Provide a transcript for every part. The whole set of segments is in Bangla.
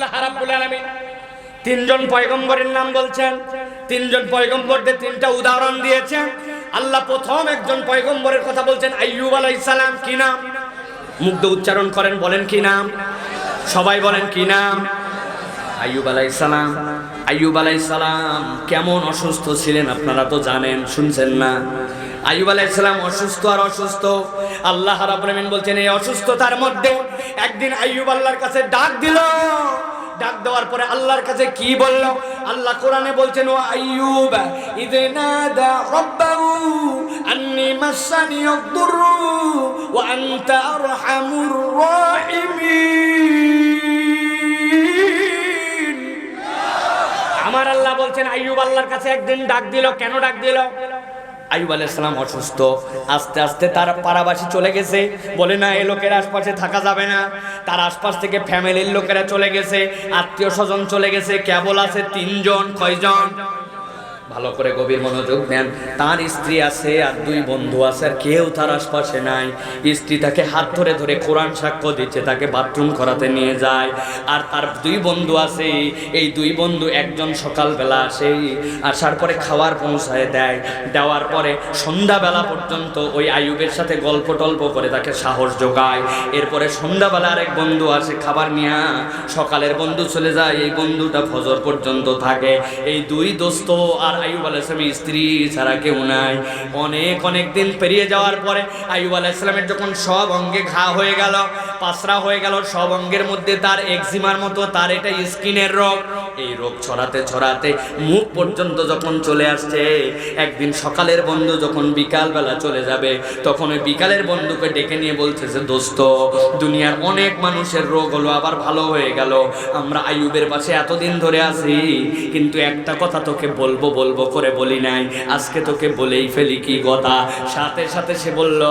আল্লাহ রাব্বুল আলামিন তিনজন পয়গম্বরের নাম বলছেন, তিনজন পয়গম্বরদের তিনটা উদাহরণ দিয়েছেন। আল্লাহ প্রথম একজন পয়গম্বরের কথা বলছেন, আইয়ুব আলাইহিস সালাম। কি নাম? মুগ্ধ উচ্চারণ করেন, বলেন কি নাম? সবাই বলেন কি নাম? আইয়ুব আলাইহিস সালাম। আইয়ুব আলাইহিস সালাম কেমন অসুস্থ ছিলেন আপনারা তো জানেন, শুনছেন না? আইয়ুব আলাইহিস সালাম অসুস্থ আর অসুস্থ। আল্লাহ রাব্বুল আলামিন বলছেন এই অসুস্থতার মধ্যে একদিন আইয়ুব আল্লাহর কাছে ডাক দিল। ডাক দেওয়ার পরে আল্লাহর কাছে কি বলল? আল্লাহ কোরআনে বলছেন, ও আইয়ুব ইদনাদা রাব্বাহু আন্নী মাসানি ইয়াদুররু ওয়া আনতা আরহামুর রাহিমিন। আমার আল্লাহ বলছেন আইয়ুব আল্লাহর কাছে একদিন ডাক দিল। কেন ডাক দিল? আইয়ুব আলাইহিস সালাম অসুস্থ। আস্তে আস্তে তার পাড়াবাসী চলে গেছে, বলে না এই লোকের আশপাশে থাকা যাবে না। তার আশপাশ থেকে ফ্যামিলির লোকেরা চলে গেছে, আত্মীয় স্বজন চলে গেছে, কেবল আছে তিনজন। কয়জন? ভালো করে গভীর মনোযোগ দেন। তার স্ত্রী আছে আর দুই বন্ধু আছে, আর কেউ তার আশপাশে নাই। স্ত্রী তাকে হাত ধরে ধরে কোরআন সাক্ষ্য দিচ্ছে, তাকে বাথরুম করাতে নিয়ে যায়। আর তার দুই বন্ধু আছে, এই দুই বন্ধু একজন সকালবেলা আসে, আসার পরে খাবার পৌঁছায় দেয়, দেওয়ার পরে সন্ধ্যাবেলা পর্যন্ত ওই আইয়ুবের সাথে গল্প টল্প করে তাকে সাহস যোগায়। এরপরে সন্ধ্যাবেলা আরেক বন্ধু আসে খাবার নিয়ে, সকালের বন্ধু চলে যায়, এই বন্ধুটা ফজর পর্যন্ত থাকে। এই দুই দোস্ত আর আইয়ুব আলাইহিস সালামের স্ত্রী ছাড়া কেউ নাই। অনেক দিন পেরিয়ে যাওয়ার পরে আইয়ুব আলাইহিস সালামের যখন সব অঙ্গে ঘা হয়ে গেল, পাসরা হয়ে গেল, সব অঙ্গের মধ্যে তার এক্সিমার মতো, তার এটা স্কিনের রোগ। এই রোগ ছড়াতে ছড়াতে মুখ পর্যন্ত যখন চলে আসছে, একদিন সকালের বন্ধু যখন বিকালবেলা চলে যাবে, তখন ওই বিকালের বন্ধুকে ডেকে নিয়ে বলছে যে, দোস্ত দুনিয়ার অনেক মানুষের রোগ হলো আবার ভালো হয়ে গেল, আমরা আইয়ুবের পাশে এতদিন ধরে আছি, কিন্তু একটা কথা তোকে বলবো করে বলি নাই, আজকে তোকে বলেই ফেলি। কি কথা? সাথে সাথে সে বলল,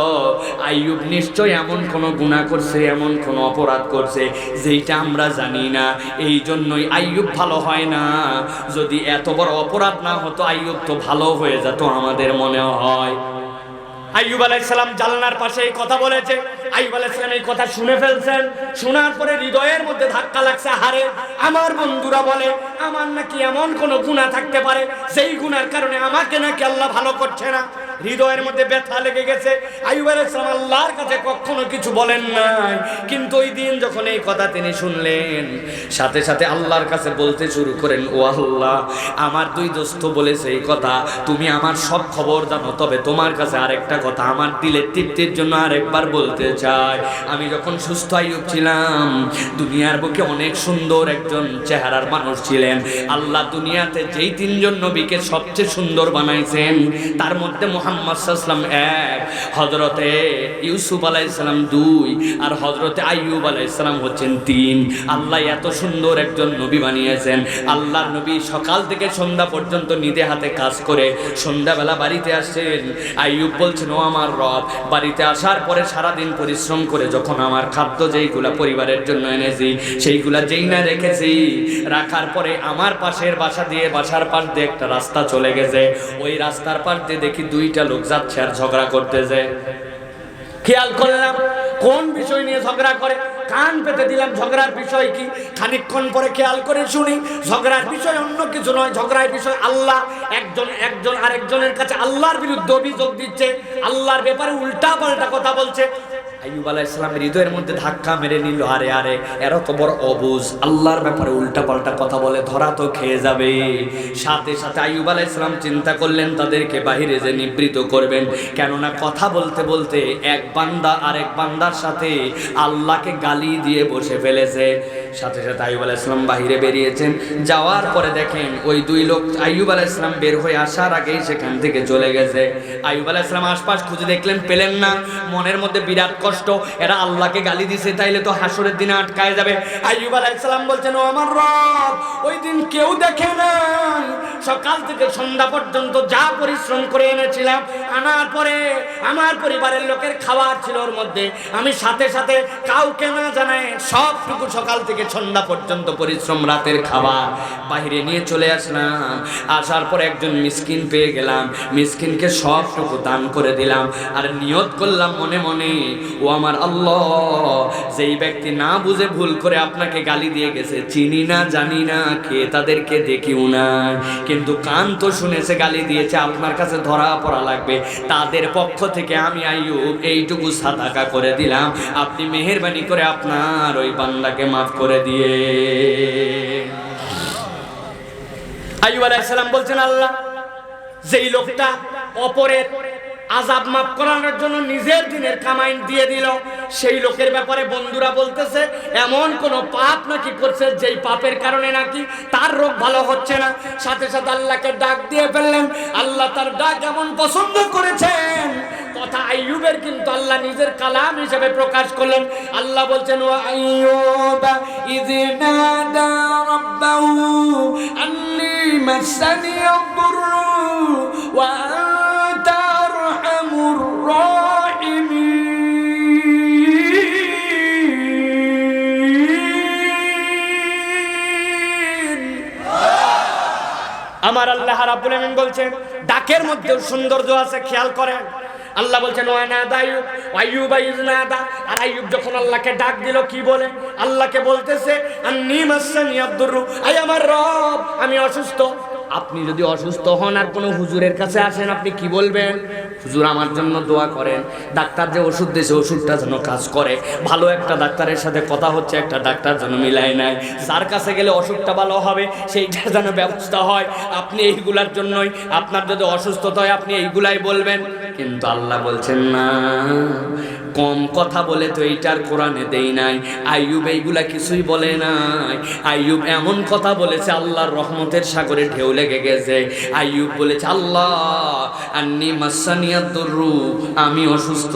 আইয়ুব নিশ্চয় এমন কোন গুনাহ করছে, এমন কোন অপরাধ করছে যেটা আমরা জানি না, এই জন্যই আইয়ুব ভালো হয় না। যদি এত বড় অপরাধ না হতো আইয়ুব তো ভালো হয়ে যেত আমাদের মনে হয়। আইয়ুব আলাইহিস সালাম জানলার পাশে এই কথা বলেছে। আইয়ুব আলাইহিস সালাম এই কথা শুনে ফেলছেন। শোনার পরে হৃদয়ের মধ্যে ধাক্কা লাগছে, হারে আমার বন্ধুরা বলে আমার নাকি এমন কোন গুনাহ থাকতে পারে যেই গুনার কারণে আমাকে নাকি আল্লাহ ভালো করছে না। হৃদয়ের মধ্যে ব্যথা লেগে গেছে। আইয়ুব আলাইহিস সালাম আল্লাহর কাছে কখনো কিছু বলেন নাই, কিন্তু ওই দিন যখন এই কথা তিনি শুনলেন, সাথে সাথে আল্লাহর কাছে বলতে শুরু করেন, ও আল্লাহ আমার দুই দোস্ত বলেছে এই কথা, তুমি আমার সব খবর জানো, তবে তোমার কাছে আরেকটা কথা আমার দিলের তৃপ্তির জন্য আরেকবার বলতে চাই। আমি যখন সুস্থ আইয়ুব ছিলাম, দুনিয়ার বুকে অনেক সুন্দর একজন চেহারার মানুষ ছিলেন। আল্লাহ দুনিয়াতে যেই তিনজন নবীকে সবচেয়ে সুন্দর বানাইছেন, তার মধ্যে মুহাম্মদ সাল্লাল্লাহু আলাইহি ওয়াসাল্লাম এক, হযরতে ইউসুফ আলাইহিস সালাম দুই, আর হযরতে আইয়ুব আলাইহিস সালাম হচ্ছেন তিন। আল্লাহ এত সুন্দর একজন নবী বানিয়েছেন। আল্লাহর নবী সকাল থেকে সন্ধ্যা পর্যন্ত নিজে হাতে কাজ করে সন্ধ্যাবেলা বাড়িতে আসছেন। আইয়ুব বলছেন, ও আমার রব, বাড়িতে আসার পরে সারাদিন পরিশ্রম করে যখন আমার খাদ্য যেইগুলা পরিবারের জন্য এনেছি সেইগুলা যেই না রেখেছি, রাখার পরে আমার পাশের বাসা দিয়ে, বাসার পাশ দিয়ে একটা রাস্তা চলে গেছে, ওই রাস্তার পাশ দিয়ে দেখি দুইটা লোক যাচ্ছে আর ঝগড়া করতেছে। খেয়াল করলাম কোন বিষয় নিয়ে ঝগড়া করে, কান পেতে দিলাম ঝগড়ার বিষয় কি। খানিকক্ষণ পরে খেয়াল করে শুনি ঝগড়ার বিষয় অন্য কিছু নয়, ঝগড়ার বিষয় আল্লাহ। একজন আরেকজনের কাছে আল্লাহর বিরুদ্ধে অভিযোগ দিচ্ছে, আল্লাহর ব্যাপারে উল্টা পাল্টা কথা বলছে। আইয়ুব আলাইহিস সালামের হৃদয়ের মধ্যে ধাক্কা মেরে নিল, আরে এরা তো বড় অবুঝ, আল্লাহর ব্যাপারে উল্টা পাল্টা কথা বলে, ধরা তো খেয়ে যাবে। সাথে সাথে আইয়ুব আলাইহিস সালাম চিন্তা করলেন তাদেরকে বাহিরে যে নিবৃত করবেন, কেননা কথা বলতে বলতে এক বান্দা আরেক বান্দার সাথে আল্লাহকে গালি দিয়ে বসে ফেলেছে। সাথে সাথে আইয়ুব আলাইহিস সালাম বাহিরে বেরিয়েছেন। যাওয়ার পরে দেখেন ওই দুই লোক আইয়ুব আলাইহিস সালাম বের হয়ে আসার আগেই সেখান থেকে চলে গেছে। আইয়ুব আলাইহিস সালাম আশপাশ খুঁজে দেখলেন, পেলেন না। মনের মধ্যে বিরাট কষ্ট, এরা আল্লাহকে গালি দিছে, তাইলে তো হাসরের দিনে আটকায় যাবে। আইয়ুব আলাইহিস সালাম বলছেন, ও আমার রব, ওই দিন কেউ দেখে নাই, সকাল থেকে সন্ধ্যা পর্যন্ত যা পরিশ্রম করে এনেছিলাম, আনার পরে আমার পরিবারের লোকের খাবার ছিল ওর মধ্যে, আমি সাথে সাথে কাউকে না জানাই সবটুকু সকাল থেকে থেকে সন্ধ্যা পর্যন্ত পরিশ্রম, রাতের খাবার বাইরে নিয়ে চলে আসলাম। আসার পর একজন মিসকিন পেয়ে গেলাম, মিসকিনকে সবটুকু দান করে দিলাম। আর নিয়ত করলাম মনে মনে, ও আমার আল্লাহ, যেই ব্যক্তি না বুঝে ভুল করে আপনাকে গালি দিয়ে গেছে, চিনি না জানি না কে, তাদেরকে দেখিও না, কিন্তু কান তো শুনেছে গালি দিয়েছে, আপনার কাছে ধরা পড়া লাগবে, তাদের পক্ষ থেকে আমি আইয়ুব এইটুকু সাদাকা করে দিলাম, আপনি মেহেরবানি করে আপনার ওই বান্দাকে মাফ করে দিয়ে। আইয়ুব আলাইহিস সালাম বলছেন, আল্লাহ, যেই লোকটা অপরের আযাব মাফ করানোর জন্য নিজের দিনের কামাই দিয়ে দিল, সেই লোকের ব্যাপারে বন্ধুরা বলতেছে এমন কোন পাপ নাকি করছে যেই পাপের কারণে নাকি তার রোগ ভালো হচ্ছে না। সাথে সাথে আল্লাহকে ডাক দিয়ে ফেললেন। আল্লাহ তার ডাক এমন পছন্দ করেছেন, কথা আইয়ুবের কিন্তু আল্লাহ নিজের কালাম হিসেবে প্রকাশ করলেন। আল্লাহ বলছেন, ওয়া আইয়ুবা ইয নাদা রাব্বাহু আন্নী মাসানি আদ-দুররু ওয়া আনতা আরহামুর রাহিমিন। আমার আল্লাহ রাব্বুল আমিন বলছেন, ডাকের মধ্যেও সৌন্দর্য আছে, খেয়াল করেন। আল্লাহ বলছেন, ওয়া নাদা আইয়ুব ইয নাদা, আর আইয়ুব যখন আল্লাহকে ডাক দিল কি বলে? আল্লাহকে বলতেছে, আন্নী মাসানি আদ-দুররু, আয় আমার রব, আমি অসুস্থ। আপনি যদি অসুস্থ হন আর কোনো হুজুরের কাছে আসেন, আপনি কি বলবেন? হুজুর আমার জন্য দোয়া করেন, ডাক্তার যে ওষুধ দিয়েছে ওষুধটা যেন কাজ করে। ভালো একটা ডাক্তারের সাথে কথা হচ্ছে, একটা ডাক্তার যেন মিলাই নাই, যার কাছে গেলে অসুখটা ভালো হবে সেইটা যেন ব্যবস্থা হয়। আপনি এইগুলার জন্যই, আপনার যদি অসুস্থতা হয় আপনি এইগুলাই বলবেন। কিন্তু আল্লাহ বলছেন না, কম কথা বলে তো এইটার কোরআনে দেই নাই। আইয়ুব এইগুলা কিছুই বলে নাই। আইয়ুব এমন কথা বলেছে আল্লাহর রহমতের সাগরে ঢেউ লেগে গেছে। আইয়ুব বলেছে, আল্লাহ আন্নী মাসানি আদ-দুররু, আমি অসুস্থ,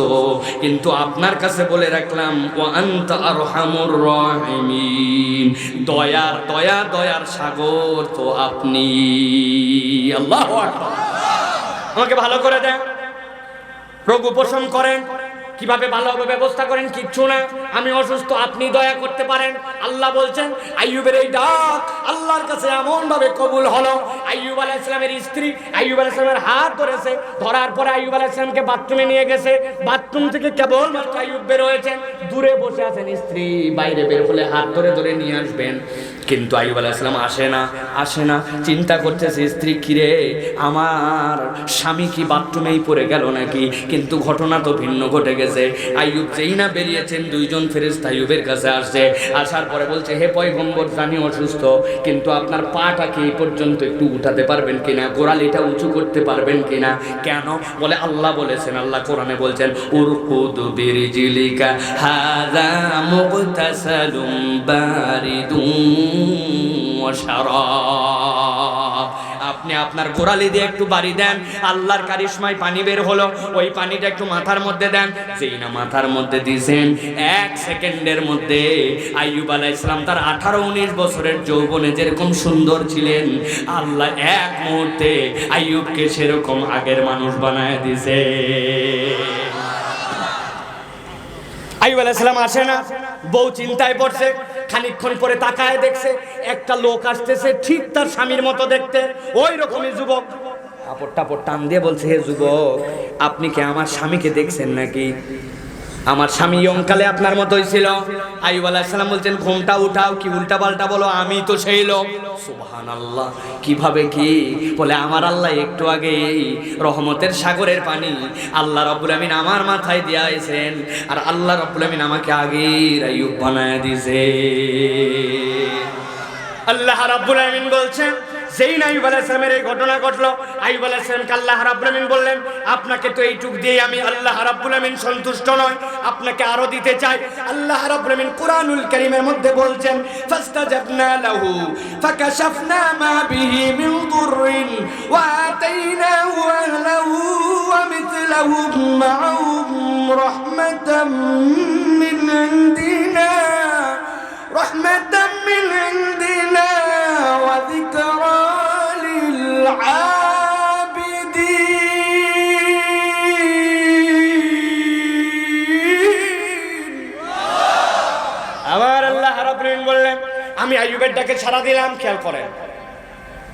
কিন্তু আপনার কাছে বলে রাখলাম, ওয়া আনতা আরহামুর রাহিমিন, দয়ার সাগর তো আপনি। আল্লাহু আকবার। আমাকে ভালো করে দেন, রোগ উপশম করেন, কিভাবে ভালোভাবে ব্যবস্থা করেন, কিচ্ছু না, আমি অসুস্থ, আপনি দয়া করতে পারেন। আল্লাহ বলছেন, আইয়ুবের এই ডাক আল্লাহর কাছে এমন ভাবে কবুল হলো। আইয়ুব আলাইহিস সালামের স্ত্রী আইয়ুব আলাইহিস সালামের হাত ধরেছে, ধরার পরে আইয়ুব আলাইহিস সালামকে বাথরুমে নিয়ে গেছে। বাথরুম থেকে কেবল মাত্র আইয়ুব বের হয়েছেন, দূরে বসে আছেন স্ত্রী, বাইরে বের হলে হাত ধরে ধরে নিয়ে আসবেন, কিন্তু আইয়ুব আলাইহিস সালাম আসে না। চিন্তা করতেছে স্ত্রী, কিরে আমার স্বামী কি বাথরুমেই পড়ে গেল নাকি? কিন্তু ঘটনা তো ভিন্ন ঘটে গেছে। আইয়ুব যেই না বেরিয়েছেন, দুইজন ফেরেশতা আইয়ুবের কাছে আসছে। আসার পরে বলছে, হে পয়গম্বর, জানি অসুস্থ, কিন্তু আপনার পাটা কি এই পর্যন্ত একটু উঠাতে পারবেন কিনা, গোড়ালিটা উঁচু করতে পারবেন কিনা? কেন? বলে আল্লাহ বলেছেন, আল্লাহ কোরআনে বলছেন, উরকুদ বিরিজিলিকা হাযা মুগতাসালুম বারিদুন ওয়া শারাব। আপনি আপনার গোড়ালি দিয়ে একটু বাড়ি দেন, আল্লাহর কারিশমায় পানি বের হলো, ওই পানিটা একটু মাথার মধ্যে দেন। যেই না মাথার মধ্যে দিয়েছেন, 1 সেকেন্ডের মধ্যে আইয়ুব আলাইহিস সালাম তার 18-19 বছরের যৌবনে যেরকম সুন্দর ছিলেন, আল্লাহ 1 মুহূর্তে আইয়ুবকে সেরকম আগের মানুষ বানায় দিয়েছে। আইয়ুব আলাইহিস সালাম আসে না, বউ চিন্তায় পড়ছে। খানিকক্ষণ পরে তাকায় দেখছে একটা লোক আসতেছে, ঠিক তার স্বামীর মতো দেখতে, ওই রকমই যুবক। কাপড় টান দিয়ে বলছে, হে যুবক, আপনি কি আমার স্বামীকে দেখছেন নাকি? আমার স্বামী ইয়ংকালে আপনার মতোই ছিল। আইয়ুব আলাইহিস সালাম বলছেন, ঘুমটা উঠাও, কি উল্টা পাল্টা বলো, আমি তো সেই লোক। সুবহানাল্লাহ, কিভাবে কি? বলে আমার আল্লাহ একটু আগে রহমতের সাগরের পানি আল্লাহ রাব্বুল আমিন আমার মাথায় দিয়েছেন, আর আল্লাহ রাব্বুল আমিন আমাকে আগে আইয়ুব বানায় দিয়েছে। আল্লাহ রাব্বুল আমিন বলছেন, যেই না আইয়ুব আলাইহিস সালামের এই ঘটনা ঘটলো, আইয়ুব আলাইহিস সালামকে আল্লাহ রাব্বুল আমিন বললেন, আপনাকে তো এইটুক দিয়ে আমি আল্লাহ রাব্বুল আমিন সন্তুষ্ট নয়, আপনাকে আরো দিতে চাই। আল্লাহ রাব্বুল আমিন কুরআনুল কারীমের মধ্যে বলছেন, ফাস্তাজাবনা লাহু ফাকাশাফনা মা বিহি মিন দুররিন ওয়া আতাইনাহু আহলাহু ওয়া মিথলাহুম মা'হুম রাহমাতাম মিন ইনদিনা ওয়া যিকরা লিল আবিদিন। আমার আল্লাহ রাব্বুল আলামিন বললেন, আমি আইয়ুবের ডাকে সাড়া দিলাম। খেয়াল করেন,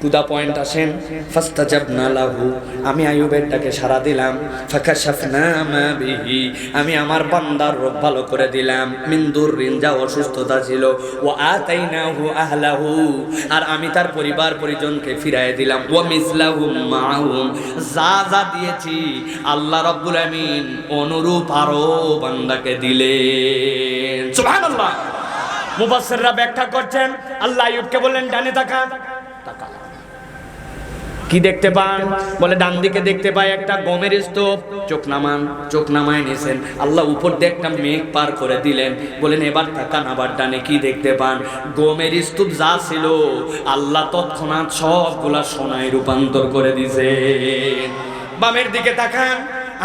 কুদা পয়েন্ট আসেন। ফাস্তাজাবনা লাহু, আমি আইয়ুবের ডাকে সাড়া দিলাম। ফাকাশাফনা মা বিহি, আমি আমার বান্দার রোগ ভালো করে দিলাম। মিন দুররিন, যা অসুস্থতা ছিল। ওয়া আতাইনাহু আহলাহু, আর আমি তার পরিবার পরিজনকে ফিরায় দিলাম। ওয়া মিসলাহুম মাআহুম, যা যা দিয়েছি আল্লাহ রাব্বুল আমিন অনুরূপ আরো বান্দাকে দিলেন। সুবহানাল্লাহ। মুফাসসিররা ব্যাখ্যা করছেন, আল্লাহ আইয়ুবকে বললেন ডানে তাকা। তাকা, কি দেখতে পান? বলে ডান দিকে দেখতে পাই একটা গমের স্তূপ। চোখ নামান, চোখ নামায় নিয়েছেন। আল্লাহ উপর দিয়ে একটা মেঘ পার করে দিলেন। বলেন এবার তাকান, আবার ডানে কি দেখতে পান? গমের স্তূপ যা ছিল আল্লাহ তৎক্ষণাৎ সবগুলা সোনায় রূপান্তর করে দিয়েছে। বামের দিকে তাকান,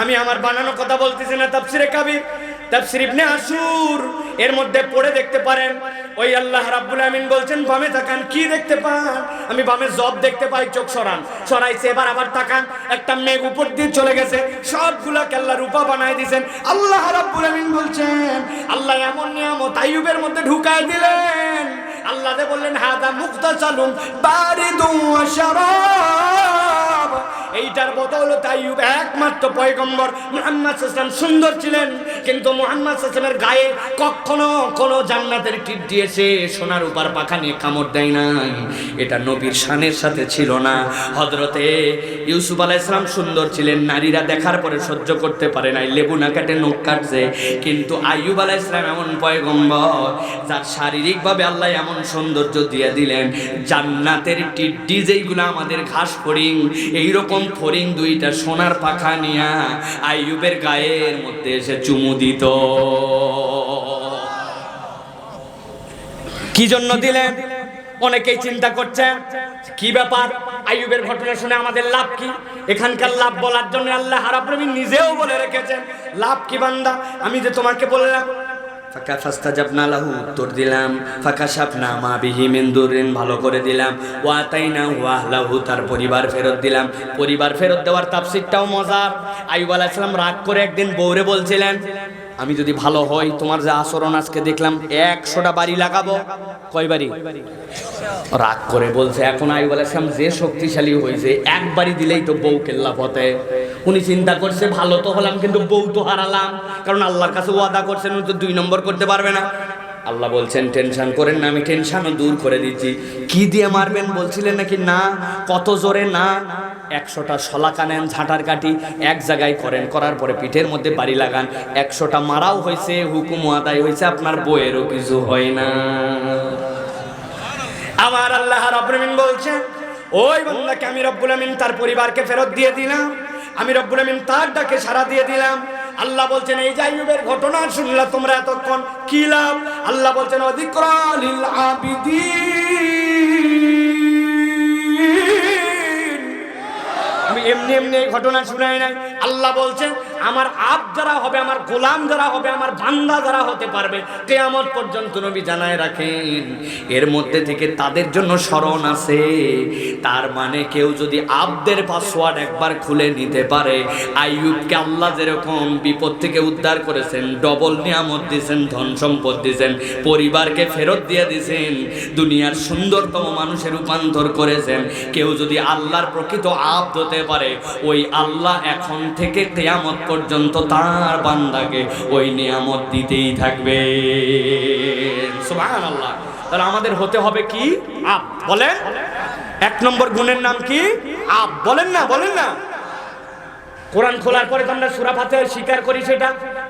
আমি আমার বানানো কথা বলতেছি না, তাফসিরে কাবির, তাফসির ইবনে আশুর এর মধ্যে পড়ে দেখতে পারেন। ওই আল্লাহ রাব্বুল আমিন বলছেন বামে তাকান, কি দেখতে পান? আমি বামে জব দেখতে পাই, চোখ সরান, সরাইছে। এবার আবার তাকান, একটা মেঘ উপর দিয়ে চলে গেছে, সবগুলাকে আল্লাহ রূপা বানায় দিয়েছেন। আল্লাহ রাব্বুল আমিন বলছেন আল্লাহ এমন নিয়ামত আইয়ুবের মধ্যে ঢুকায় দিলেন। আল্লাহ বললেন হাদা মুক্তাসালুন বারিদুন ওয়া শারাব, এইটার বদৌলত আইয়ুব একমাত্র পয়গম্বর মুহাম্মদ সাল্লাল্লাহু আলাইহি ওয়াসাল্লাম সুন্দর ছিলেন, কিন্তু মুহাম্মদ সাল্লাল্লাহু আলাইহি ওয়াসাল্লামের গায়ে কখনো কোনো জান্নাতের টিড্ডি এসে সোনার উপর পাখা নিয়ে কামড় দেয় নাই। এটা নবীর শানের সাথে ছিল না। হযরতে ইউসুফ আলাইহিস সালাম সুন্দর ছিলেন, নারীরা দেখার পরে সহ্য করতে পারে নাই, লেবু না কাটে নখ কাটছে। কিন্তু আইয়ুব আলাইহিস সালাম এমন পয়গম্বর যার শারীরিকভাবে আল্লাহ এমন সৌন্দর্য দিয়ে দিলেন, জান্নাতের টিড্ডি যেইগুলো আমাদের ঘাস ফড়িং, এইরকম ফড়িং দুইটা সোনার পাখা নিয়া আইয়ুবের গায়ের মধ্যে এসে চুমু দিত। কি জন্য দিলেন? অনেকেই চিন্তা করছেন কি ব্যাপার, আইয়ুবের ঘটনা শুনে আমাদের লাভ কি? এখানকার লাভ বলার জন্য আল্লাহ রাব্বুল আমিন নিজেও বলে রেখেছেন। লাভ কি বান্দা? আমি যে তোমাকে বললাম ফাস্তাজাবনা লাহু, উত্তর দিলাম। ফাকাশাফনা মা বিহি মিন দুররিন, ভালো করে দিলাম। ওয়া আতাইনাহু আহলাহু, তার পরিবার ফেরত দিলাম। পরিবার ফেরত দেওয়ার তাফসীরটাও মজার। আইয়ুব আলাইহিস সালাম রাগ করে একদিন বউরে বলছিলেন আমি যদি ভালো হই, তোমার যে আচরণ আজকে দেখলাম 100টা বাড়ি লাগাবো। কয় বাড়ি? রাগ করে বলছে। এখন আইয়ুব আলাইহিস সালাম যে শক্তিশালী হয়েছে, এক বাড়ি দিলেই তো বউ কেল্লা পথে। উনি চিন্তা করছে ভালো তো হলাম কিন্তু বউ তো হারালাম, কারণ আল্লাহর কাছে ওয়াদা করছেন উনি তো 2 নম্বর করতে পারবে না। আল্লাহ বলছেন টেনশন করেন না, আমি টেনশনও দূর করে দিচ্ছি। কি দিয়ে মারবেন বলছিলেন নাকি? না। কত জোরে? না, 100টা শলাকা নেন, ঝাঁটার কাঠি এক জায়গায় করেন, করার পরে পিঠের মধ্যে বাড়ি লাগান। 100টা মারাও হয়েছে, হুকুম আদায় হয়েছে, আপনার বইয়েরও কিছু হয় না। আমার আল্লাহ রাব্বুল আমিন বলছেন ওই বান্দাকে আমি রব্বুল আমিন তার পরিবারকে ফেরত দিয়ে দিলাম, আমি রব্বুল আমিন তার ডাকে সাড়া দিয়ে দিলাম। আল্লাহ বলছেন এই যে আইয়ুবের ঘটনা শুনলা তোমরা এতক্ষণ, কি লাভ? আল্লাহ বলছেন ওয়াযিকরা লিল আবিদিন, আমি এমনি এমনি এই ঘটনা শুনাই নাই। আল্লাহ বলছেন আমার আব্দ যারা হবে, আমার গোলাম যারা হবে, আমার বান্দা যারা হতে পারবে কিয়ামত পর্যন্ত নবী জানায় রাখেন এর মধ্যে থেকে তাদের জন্য স্মরণ আছে। তার মানে কেউ যদি আব্দের পাসওয়ার্ড একবার খুলে নিতে পারে, আইয়ুবকে আল্লাহ যেরকম বিপদ থেকে উদ্ধার করেছেন, ডবল নিয়ামত দিয়েছেন, ধন সম্পদ দিয়েছেন, পরিবারকে ফেরত দিয়ে দিয়েছেন, দুনিয়ার সুন্দরতম মানুষের রূপান্তর করেছেন, কেউ যদি আল্লাহর প্রকৃত আব্দ হতে পারে, ওই আল্লাহ এখন থেকে কিয়ামত পর্যন্ত তার বান্দাকে ওই নিয়ামত দিতেই থাকবে। সুবহানাল্লাহ। তাহলে আমাদের হতে হবে কি? আব। বলেন 1 নম্বর গুণের নাম কি? আব। বলেন না, বলেন না। কোরআন খোলার পরে তো আমরা সূরা ফাতিহা স্বীকার করি সেটা,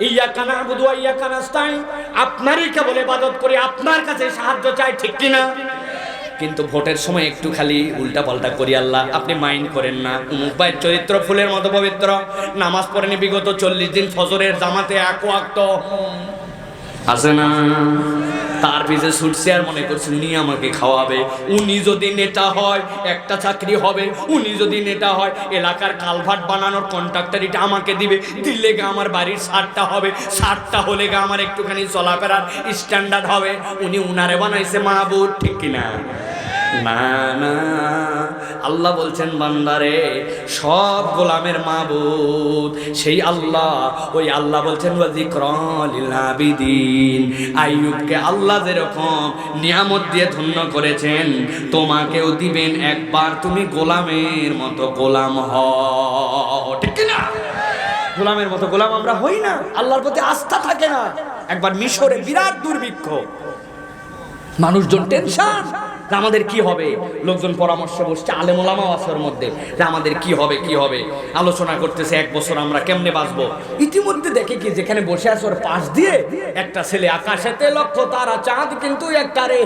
ইয়াকা না'বুদু ওয়া ইয়াকা নাস্তাইন, আপনারই কেবল ইবাদত করি, আপনার কাছে সাহায্য চাই, ঠিক কি না? কিন্তু ভোটের সময় একটু খালি উল্টা পাল্টা করি, আল্লাহ আপনি মাইন্ড করেন না। অমুক ভাইয়ের চরিত্র ফুলের মতো পবিত্র, নামাজ পড়েনি বিগত 40 দিন, ফজরের জামাতে 1 ওয়াক্ত আছে না, তার পিছে ছুটছে আর মনে করছে উনি আমাকে খাওয়াবে। উনি যদি নেতা হয় একটা চাকরি হবে, উনি যদি নেতা হয় এলাকার কালভার্ট বানানোর কন্ট্রাক্টরিটা আমাকে দিবে, দিলে গা আমার বাড়ির ছাদটা হবে, ছাদটা হলে গা আমার একটুখানি চলাফেরার স্ট্যান্ডার্ড হবে। উনি উনারে বানাইছে মাহবুব, ঠিক কিনা? না না, আল্লাহ বলছেন বান্দারে সব গোলামের মাবুদ সেই আল্লাহ। ওই আল্লাহ বলছেন ওয়া যিকরা লিল আবিদিন। আইয়ুবকে আল্লাহ যেরকম নিয়ামত দিয়ে ধন্য করেছেন, তোমাকেও দিবেন একবার তুমি গোলামের মতো গোলাম হও, ঠিক কি না? গোলামের মতো গোলাম আমরা হই না, আল্লাহর প্রতি আস্থা থাকে না। একবার মিশরে বিরাট দুর্ভিক্ষ, মানুষজন টেনশন যে আমাদের কি হবে। লোকজন পরামর্শ বসছে, আলেম ওলামাও আছে ওর মধ্যে, যে আমাদের কি হবে কি হবে, আলোচনা করতেছে 1 বছর আমরা কেমনে বাঁচবো। ইতিমধ্যে দেখে কি যেখানে বসে আছে ওর পাশ দিয়ে একটা ছেলে আকাশেতে লক্ষ্য তারা চাঁদ কিন্তু একটা রে,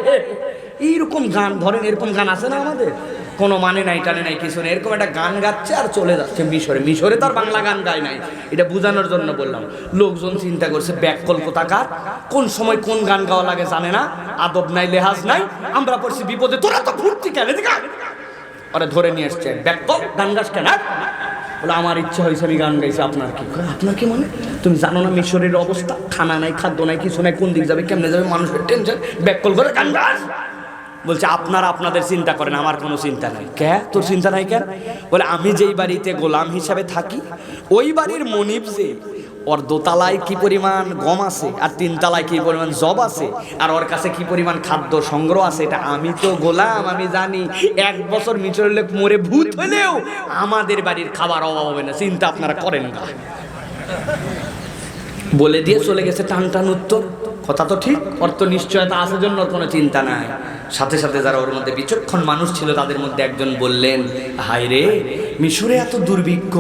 এইরকম গান ধরেন, এরকম গান আছে না আমাদের, কোনো মানে নাই টানে নাই কিছু নেই, এরকম একটা গান গাচ্ছে আর চলে যাচ্ছে মিশরে। মিশরে তো আর বাংলা গান গায় নাই, এটা বোঝানোর জন্য বললাম। লোকজন চিন্তা করছে ব্যাককল কোথাকার, কোন সময় কোন গান গাওয়া লাগে জানে না, আদব নাই লেহাজ নাই, আমরা পড়ছি বিপদে, তোরা তো ফুর্তি কেন দিকা ওরা ধরে নিয়ে এসছে, ব্যাককল গান গাছ কেন? বলে আমার ইচ্ছা হয়েছে আমি গান গাইছি। আপনার কি? আপনার কি মনে, তুমি জানো না মিশরের অবস্থা, খানা নাই খাদ্য নাই কিছু নাই, কোন দিক যাবে কেমনে যাবে, মানুষের টেনশন, ব্যাককল করে গান গাছ। বলছে আপনারা আপনাদের চিন্তা করেন, আমার কোনো চিন্তা নাই। কে তোর চিন্তা নাই কেন? বলে আমি যেই বাড়িতে গোলাম হিসাবে থাকি, ওই বাড়ির মনিব যে, ওর দোতলায় কি পরিমাণ গম আছে আর 3 তলায় কি পরিমাণ জব আছে আর ওর কাছে কি পরিমাণ খাদ্য সংগ্রহ আছে, এটা আমি তো গোলাম, আমি জানি। 1 বছর মিশরের লোক মরে ভূত হলেও আমাদের বাড়ির খাবার অভাব হবে না, চিন্তা আপনারা করেন না। বলে দিয়ে চলে গেছে টান টান উত্তর। কথা তো ঠিক, অর্থ নিশ্চয়তা আছে জন্য ওর কোনো চিন্তা নাই। সাথে সাথে যারা ওর মধ্যে বিচক্ষণ মানুষ ছিল তাদের মধ্যে একজন বললেন, হায় রে, মিশরে এত দুর্ভিক্ষ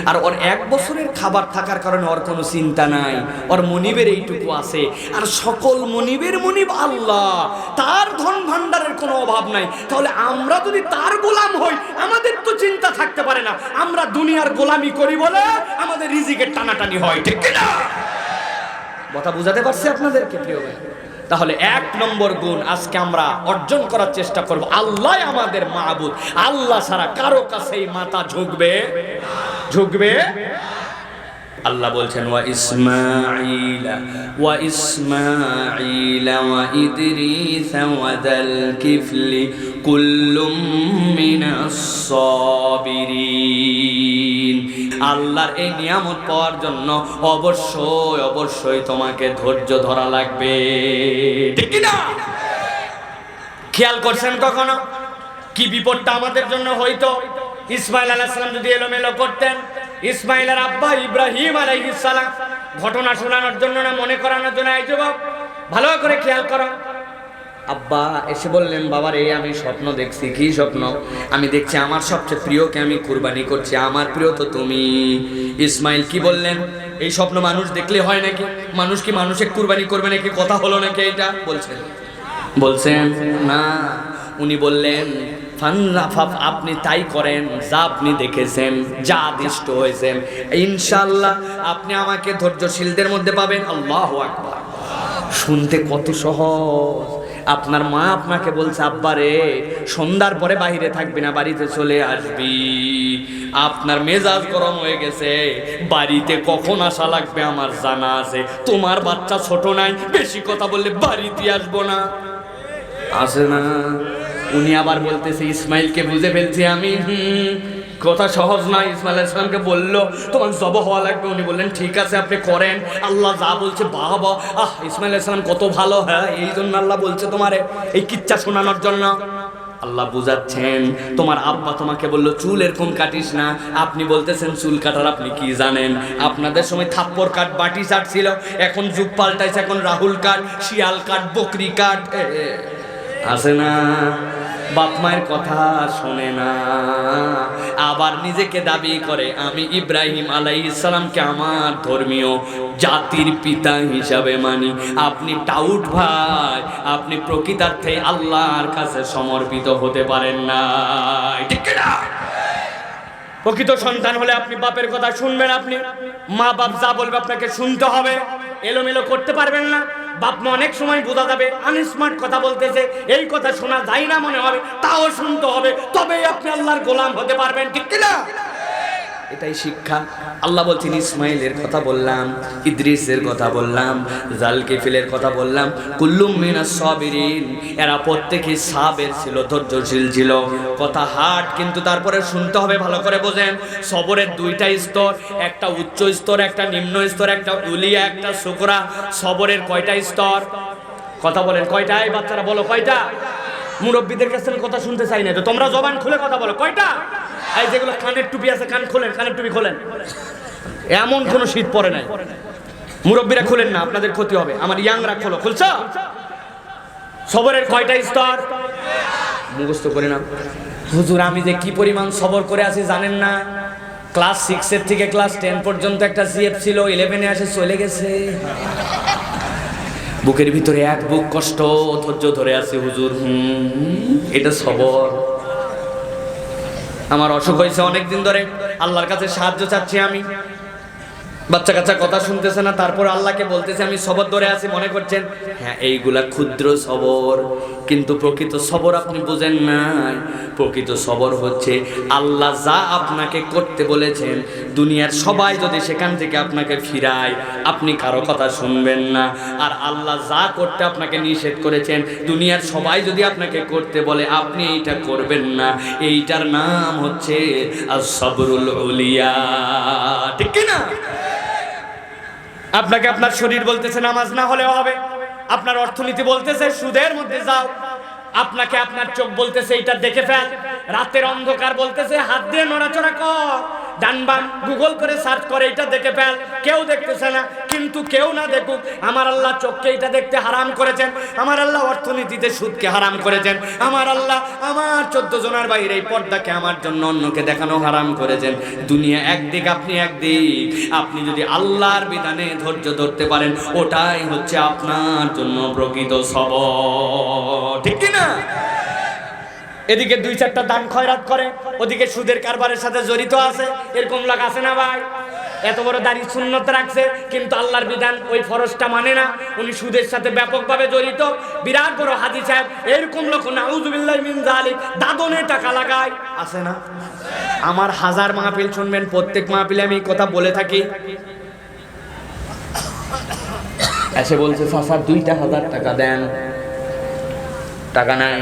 আর ওর 1 বছরের খাবার থাকার কারণে ওর কোনো চিন্তা নাই, ওর মনিবের এইটুকু আছে, আর সকল মনিবের মনিব আল্লাহ, তার ধন ভান্ডারের কোনো অভাব নাই। তাহলে আমরা যদি তার গোলাম হই, আমাদের তো চিন্তা থাকতে পারে না। আমরা দুনিয়ার গোলামি করি বলে আমাদের রিজিকের টানাটানি হয়, ঠিক কিনা? কথা বুঝাতে পারছি আপনাদেরকে প্রিয় ভাই? তাহলে 1 নম্বর গুণ আজকে আমরা অর্জন করার চেষ্টা করব, আল্লাহ আমাদের মাবুদ, আল্লাহ ছাড়া কারো কাছেই মাথা ঝুঁকবে ঝুঁকবে। আল্লাহ বলছেন ওয়া ইসমাঈলা ওয়া ইদরিস ওয়া যাল কিফলি কুল্লুম মিনাস সাবিরিন। আল্লাহর এই নিয়ামত পাওয়ার জন্য অবশ্যই অবশ্যই তোমাকে ধৈর্য ধরা লাগবে, ঠিক না? খেয়াল করছেন কখনো কি বিপদটা আমাদের জন্য হইতো? ইসমাঈল আলাইহিস সালাম যদি এলোমেলো করতেন, ইসমাঈলের আব্বা ইব্রাহিম আলাইহিস সালাম, ঘটনা শোনানোর জন্য না মনে করানোর জন্য। এই যুবক ভালো করে খেয়াল করো, আব্বা এসে বললেন, বাবা রে আমি স্বপ্ন দেখছি। কি স্বপ্ন? আমি দেখছি আমার সবচেয়ে প্রিয়কে আমি কুরবানি করছি, আমার প্রিয় তো তুমি। ইসমাইল কি বললেন, এই স্বপ্ন মানুষ দেখলে হয় নাকি? মানুষ কি মানুষে কুরবানি করবে নাকি? কথা হলো নাকি? এটা বলছেন না। উনি বললেন, আপনি তাই করেন যা আপনি দেখেছেন, যা আদিষ্ট হয়েছেন, ইনশাআল্লাহ আপনি আমাকে ধৈর্যশীলদের মধ্যে পাবেন। আল্লাহু আকবার। শুনতে কত সহজ। আপনার মা আপনাকে বলছে, আব্বা রে সন্ধ্যার পরে বাইরে থাকবি না, বাড়িতে চলে আসবি। আপনার মেজাজ গরম হয়ে গেছে, বাড়িতে কখন আসা লাগবে আমার জানা আছে। তোমার বাচ্চা ছোট নাই, বেশি কথা বললে বাড়িতে আসবো না, আসে না। উনি আবার বলতেছে, ইসমাইলকে বুঝে ফেলছি আমি। কথা সহজ নয়। ইসমাইল আলাইহিস সালামকে বললো তোমার জবাহ হওয়া লাগবে। উনি বললেন ঠিক আছে আপনি করেন, আল্লাহ যা বলছে বাবা। ইসমাইল আলাইহিস সালাম কত ভালো, হ্যাঁ এই জন্য আল্লাহ বলছে তোমারে এই কিচ্ছা শোনানোর জন্য। আল্লাহ বুঝাচ্ছেন, তোমার আব্বা তোমাকে বললো চুল এরকম কাটিস না, আপনি বলতেছেন চুল কাটার আপনি কি জানেন? আপনাদের সময় থাপ্পড় কাট, বাটি চাট ছিল, এখন যুগ পাল্টাইছে, এখন রাহুল কাট, শিয়াল কাট, বকরি কাট আছে না। বাপ মায়ের কথা শোনে না, আবার নিজেকে দাবি করে আমি ইব্রাহিম আলাইহিস সালামকে আমার ধর্মীয় জাতির পিতা হিসাবে মানি। আপনি টাউট ভাই, আপনি প্রকৃতার্থে আল্লাহর কাছে সমর্পিত হতে পারেন না, ঠিক না? প্রকৃত সন্তান হলে আপনি বাপের কথা শুনবেন, আপনি মা বাপ যা বলবে আপনাকে শুনতে হবে, এলোমেলো করতে পারবেন না। বাপ মা অনেক সময় বোঝা যাবে আনস্মার্ট কথা বলতেছে, এই কথা শোনা যায় না মনে হবে, তাও শুনতে হবে, তবেই আপনি আল্লাহর গোলাম হতে পারবেন, ঠিক কিনা? এটাই শিক্ষা। আল্লাহ বলছেন ইসমাইলের কথা বললাম, ইদ্রিসের কথা বললাম, জালকিফিলের কথা বললাম, কুল্লুম মিনাস সাবিরিন, এরা প্রত্যেকই সাবের ছিল, ধৈর্যশীল ছিল। কথা হাট, কিন্তু তারপরে শুনতে হবে, ভালো করে বোঝেন। সবরের দুইটা স্তর, একটা উচ্চ স্তর, একটা নিম্ন স্তর, একটা উলিয়া, একটা শুকরা। সবরের কয়টা স্তর? কথা বলেন কয়টা? এই বাচ্চারা বলো কয়টা? মুরব্বীদের কাছে কথা শুনতে চাই না তো, তোমরা জবান খুলে কথা বলো কয়টা? এই যেগুলো কানের টুপি আছে, কান খোলেন, কানের টুপি খোলেন। এমন কোনো শীত পড়ে নাই, মুরব্বীরা খুলেন না, আপনাদের ক্ষতি হবে। আমার ইয়াংরা খোলো, খুলছ? সবরের কয়টা স্তর? মুখস্থ করে না। হুজুর আমি যে কি পরিমাণ সবর করে আছি জানেন না? ক্লাস 6 থেকে ক্লাস 10 পর্যন্ত একটা সিএফ ছিল, 11-এ আসে চলে গেছে। বুকের ভিতরে এক বুক কষ্ট, ধৈর্য ধরে আছে হুজুর। এটা সবর। আমার অসুখ হয়েছে অনেকদিন ধরে, আল্লাহর কাছে সাহায্য চাচ্ছি আমি। বাচ্চা কাচ্চা কথা শুনতেছে না, তারপর আল্লাহকে বলতেছে আমি সবর ধরে আছি। মনে করছেন হ্যাঁ এইগুলা ক্ষুদ্র সবর, কিন্তু প্রকৃত সবর আপনি বুঝেন নাই। প্রকৃত সবর হচ্ছে আল্লাহ যা আপনাকে করতে বলেছেন, দুনিয়ার সবাই যদি সেখান থেকে আপনাকে ফিরায়, আপনি কারো কথা শুনবেন না। আর আল্লাহ যা করতে আপনাকে নিষেধ করেছেন, দুনিয়ার সবাই যদি আপনাকে করতে বলে, আপনি এইটা করবেন না। এইটার নাম হচ্ছে আস-সাবরুল উলিয়া। ঠিক কি না? আপনাকে আপনার শরীর বলতেছে নামাজ না হলেও হবে, আপনার অর্থনীতি বলতেছে সুদের মধ্যে যাও, আপনাকে আপনার চোখ বলতেছে এটা দেখে ফেল, রাতের অন্ধকার বলতেছে হাত দিয়ে নড়াচড়া কর, ডান বাম গুগল করে সার্চ করে এটা দেখে ফেল। কেউ দেখতেছে না, কিন্তু কেউ না দেখুক, আমার আল্লাহ চোখকে এটা দেখতে হারাম করেছেন, আমার আল্লাহ অর্থনীতিতে সুদকে হারাম করেছেন, আমার আল্লাহ আমার 14 জনের বাইরে এই পর্দাকে আমার জন্য অন্যকে দেখানো হারাম করেছেন। দুনিয়া একদিক, আপনি একদিক। আপনি যদি আল্লাহর বিধানে ধৈর্য ধরতে পারেন, ওটাই হচ্ছে আপনার জন্য প্রকৃত সবর। ঠিক কি না? এদিকে 2-4টা দান খয়রাত করে, ওদিকে সুদের কারবারের সাথে জড়িত আছে। এরকম লোক আছে না ভাই? এত বড় দাড়ি সুন্নত রাখছে, কিন্তু আল্লাহর বিধান ওই ফরজটা মানে না, উনি সুদের সাথে ব্যাপকভাবে জড়িত। বিরাট বড় হাজি সাহেব, এরকম লোক নাউযুবিল্লাহি মিন যালিক, দাদনে টাকা লাগায়, আছে না? আমার 1000 মাহফিল শুনবেন, প্রত্যেক মাহফিলে আমি এই কথা বলে থাকি। এসে বলছে চাচা 2,000 টাকা দেন, টাকা নাই।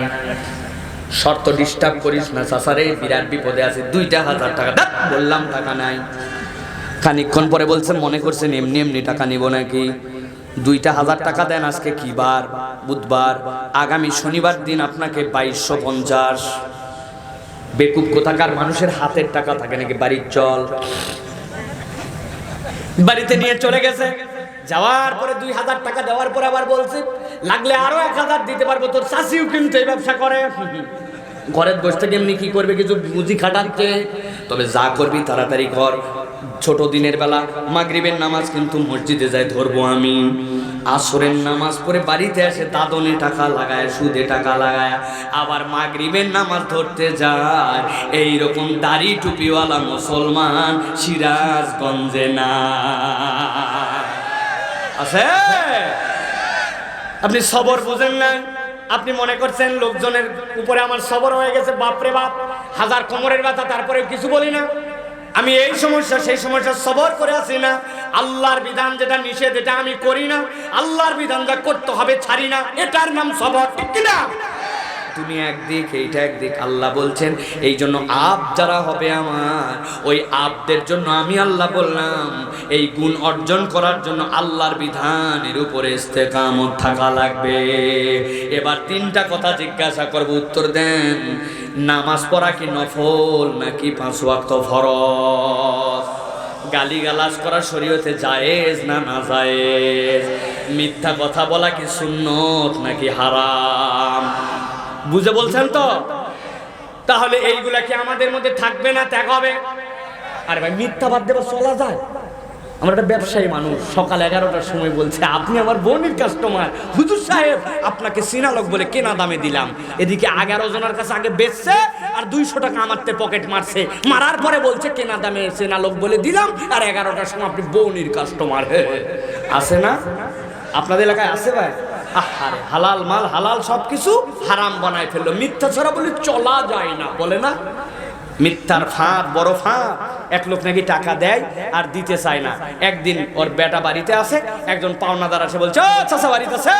শর্ত ডিস্টার্ব করিস না চাচারে, বিরাট বিপদে আছে, 2,000 টাকা দেন। বললাম টাকা নাই। খানিকক্ষণ পরে বলছেন মনে করছেন এমনি এমনি টাকা নিব নাকি, 2,000 টাকা দেন। আজকে কি বার? বুধবার। আগামী শনিবার দিন আপনাকে 2250। বেকুব কোথাকার, মানুষের হাতের টাকা থাকে নাকি? বাড়ির চল। বাড়িতে নিয়ে চলে গেছে, যাওয়ার পরে 2,000 টাকা দেওয়ার পরে আবার বলছে লাগলে আরো 1,000 দিতে পারবো, তোর চাষিও কিন্তু এই ব্যবসা করে। ঘরের বসে থেকে এমনি কি করবে, কিছু বুঝি খাটাচ্ছে। তবে যা করবি তাড়াতাড়ি কর। ছোট দিনের বেলা মাগরিবের নামাজ কিন্তু মসজিদে যাই ধরবো আমি, আসরের নামাজ পড়ে বাড়িতে আসে দাদনে টাকা লাগায়, সুদে টাকা লাগায়, আবার মাগরিবের নামাজ ধরতে যায়। এইরকম দাড়ি টুপিওয়ালা মুসলমান সিরাজগঞ্জে না আছে? আপনি সবর বুঝেন না। আপনি মনে করছেন লোকজনের উপরে আমার সবর হয়ে গেছে, বাপরে বাপ, 1000 কোমরের ব্যথা, তারপরে কিছু বলি না। আমি এই সমস্যা সেই সমস্যা সবর করে আছি না। আল্লাহর বিধান যেটা নিষেধ এটা আমি করি না, আল্লাহর বিধান যা করতে হবে ছাড়ি না, এটার নাম সবর। ঠিক কিনা? তুমি একদিক, এইটা একদিক। আল্লাহ বলছেন এই জন্য আপ যারা হবে আমার, ওই আপদের জন্য আমি আল্লাহ বললাম এই গুণ অর্জন করার জন্য আল্লাহর বিধানের উপরে ইস্তেকামত থাকা লাগবে। এবার 3টা কথা জিজ্ঞাসা করব, উত্তর দেন। নামাজ পড়া কি নফল নাকি 5 ওয়াক্ত ফরজ? গালিগালাজ করা শরীয়তে জায়েজ না নাজায়েজ? মিথ্যা কথা বলা কি সুন্নত নাকি হারাম? বুঝে বলছেন তো? তাহলে এইগুলা কি আমাদের মধ্যে থাকবে না, ত্যাগ হবে? আরে ভাই মিথ্যা বাদ দেবার চলা যায়? আমরা একটা ব্যবসায়ী মানুষ, সকাল 11টার সময় বলছে আপনি আমার বোনের কাস্টমার, হুজুর সাহেব আপনাকে সিনালক বলে কেনা দামে দিলাম। এদিকে 11 জনের কাছে আগে বেচছে আর 200 টাকা আমারতে পকেট মারছে, মারার পরে বলছে কেনা দামে সিনালক বলে দিলাম, আর 11টার সময় আপনি বোনের কাস্টমার। আছে না? আপনাদের এলাকায় আছে ভাই? আহারে, হালাল মাল হালাল সবকিছু হারাম বানায় ফেললো। মিথ্যা ছাড়া বলে চলা যায় না, বলে না? মিথ্যার ফাঁদ বড় ফাঁদ। এক লোক নাকি টাকা দেয় আর দিতে চায় না। একদিন ওর বেটা বাড়িতে আছে, একজন পাওনাদার আসে বলছে, ও চাচা বাড়িতে আছে।